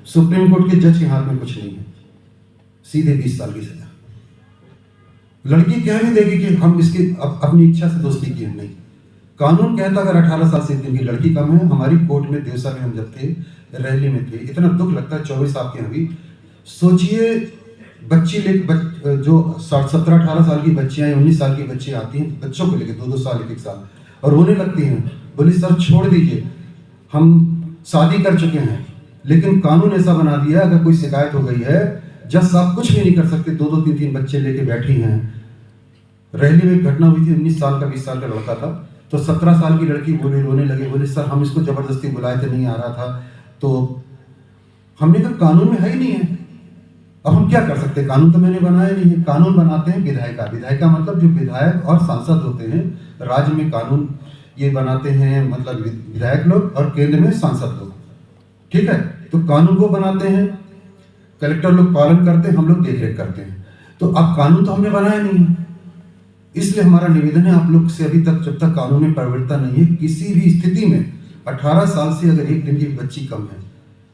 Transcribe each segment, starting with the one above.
Supreme court के जज के हाथ में कुछ नहीं है, सीधे 20 साल की सजा। लड़की कह भी देगी कि हम इसकी अपनी इच्छा से दोस्ती की नहीं। कानून कहता अगर 18 साल से इतनी की लड़की कम है। हमारी कोर्ट में देवसा में हम जब थे, रैली में थे, इतना दुख लगता है। 24 आपके यहाँ भी सोचिए, बच्ची ले जो 17-18 साल की बच्चियां या 19 साल की बच्चियां आती हैं बच्चों को लेकर 2-2 साल 1-1 साल, और रोने लगती हैं, बोली सर छोड़ दीजिए, हम शादी कर चुके हैं। लेकिन कानून ऐसा बना दिया अगर कोई शिकायत हो गई है, जज साहब कुछ भी नहीं कर सकते। 2-2 3-3 बच्चे लेके बैठी हैं। रैली में एक घटना हुई थी, 19 साल का 20 साल का लड़का था, तो 17 साल की लड़की बोली, रोने लगे, बोले सर हम इसको जबरदस्ती बुलाए थे, नहीं आ रहा था। तो हमने कहा कानून में है ही नहीं है, अब हम क्या कर सकते हैं, कानून तो मैंने बनाया नहीं है। कानून बनाते हैं विधायिका। विधायिका मतलब जो विधायक और सांसद होते हैं, राज्य में कानून ये बनाते हैं, मतलब विधायक लोग, और केंद्र में सांसद लोग, ठीक है। तो कानून को बनाते हैं, कलेक्टर लोग पालन करते हैं, हम लोग देखरेख करते हैं। तो अब कानून तो हमने बनाया नहीं है, इसलिए हमारा निवेदन है आप लोग से, अभी तक जब तक कानून में प्रवृत्ता नहीं है, किसी भी स्थिति में 18 साल से अगर 1 दिन की बच्ची कम है,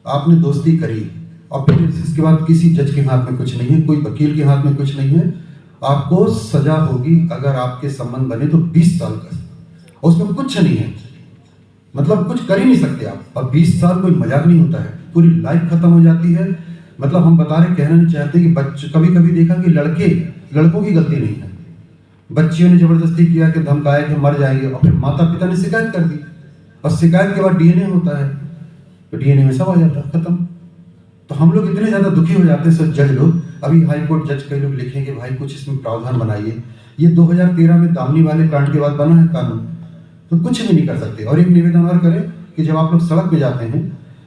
आपने दोस्ती करी और फिर इसके बाद किसी जज के हाथ में कुछ नहीं है, कोई वकील के हाथ में कुछ नहीं है, आपको सजा होगी। अगर आपके संबंध बने तो 20 साल का, उसमें कुछ नहीं है, मतलब कुछ कर ही नहीं सकते आप। और 20 साल कोई मजाक नहीं होता है, पूरी लाइफ खत्म हो जाती है। मतलब हम बता रहे, कहना नहीं चाहते कि बच्चे, कभी कभी देखा कि लड़कों की गलती नहीं है, बच्चियों ने जबरदस्ती किया कि धमकाया कि मर जाएंगे, और फिर माता पिता ने शिकायत कर दी, और शिकायत के बाद डीएनए होता है, तो डीएनए में सब आ जाता है, खत्म। तो हम लोग इतने ज़्यादा दुखी हो जाते हैं सब जज लोग। अभी हाई कोर्ट जज कई लोग लिखेंगे भाई कुछ इसमें प्रावधान बनाइए। ये 2013 में दामनी वाले कांड के बाद बना है कानून, तो कुछ भी नहीं कर सकते। और एक निवेदन और करें कि जब आप लोग सड़क पे जाते हैं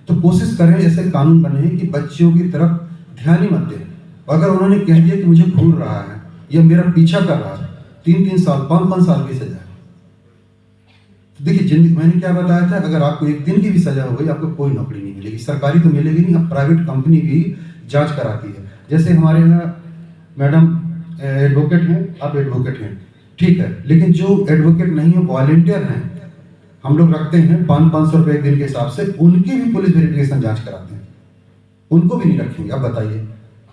तो कोशिश करें ऐसे कानून बने कि बच्चियों की तरफ ध्यान ही मत दें। अगर उन्होंने कह दिया कि मुझे घूर रहा है या मेरा पीछा कर रहा है, 3-3 साल 5-5 साल की सजा। देखिए जिंदगी, मैंने क्या बताया था, अगर आपको 1 दिन की भी सजा हो गई, आपको कोई नौकरी नहीं मिलेगी, सरकारी तो मिलेगी नहीं। अब प्राइवेट कंपनी भी जांच कराती है। जैसे हमारे यहाँ मैडम एडवोकेट हैं, आप एडवोकेट हैं, ठीक है, लेकिन जो एडवोकेट नहीं है, वॉलंटियर हैं, हम लोग रखते हैं 500-500 रुपये 1 दिन के हिसाब से, उनकी भी पुलिस वेरिफिकेशन जांच कराते हैं, उनको भी नहीं रखेंगे। अब बताइए,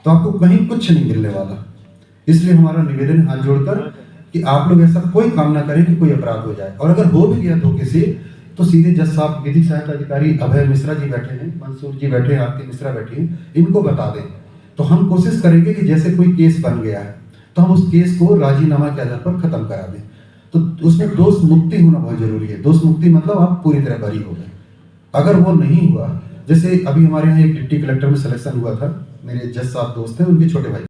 तो आपको कहीं कुछ नहीं मिलने वाला। इसलिए हमारा निवेदन है हाथ जोड़कर कि आप लोग ऐसा कोई काम ना करें कि कोई अपराध हो जाए, और अगर हो भी गया धोखे से, तो सीधे जज साहब, विधिक सहायता अधिकारी अभय मिश्रा जी बैठे हैं, मंसूर जी बैठे हैं, आरती मिश्रा बैठी हैं, इनको बता दें। तो हम कोशिश करेंगे कि जैसे कोई केस बन गया है तो हम उस केस को राजीनामा के आधार पर खत्म करा दें। तो उसमें दोष मुक्ति होना बहुत जरूरी है। दोष मुक्ति मतलब आप पूरी तरह बरी हो गए। अगर वो नहीं हुआ, जैसे अभी हमारे यहाँ एक डिप्टी कलेक्टर में सिलेक्शन हुआ था, मेरे जज साहब दोस्त हैं, उनके छोटे भाई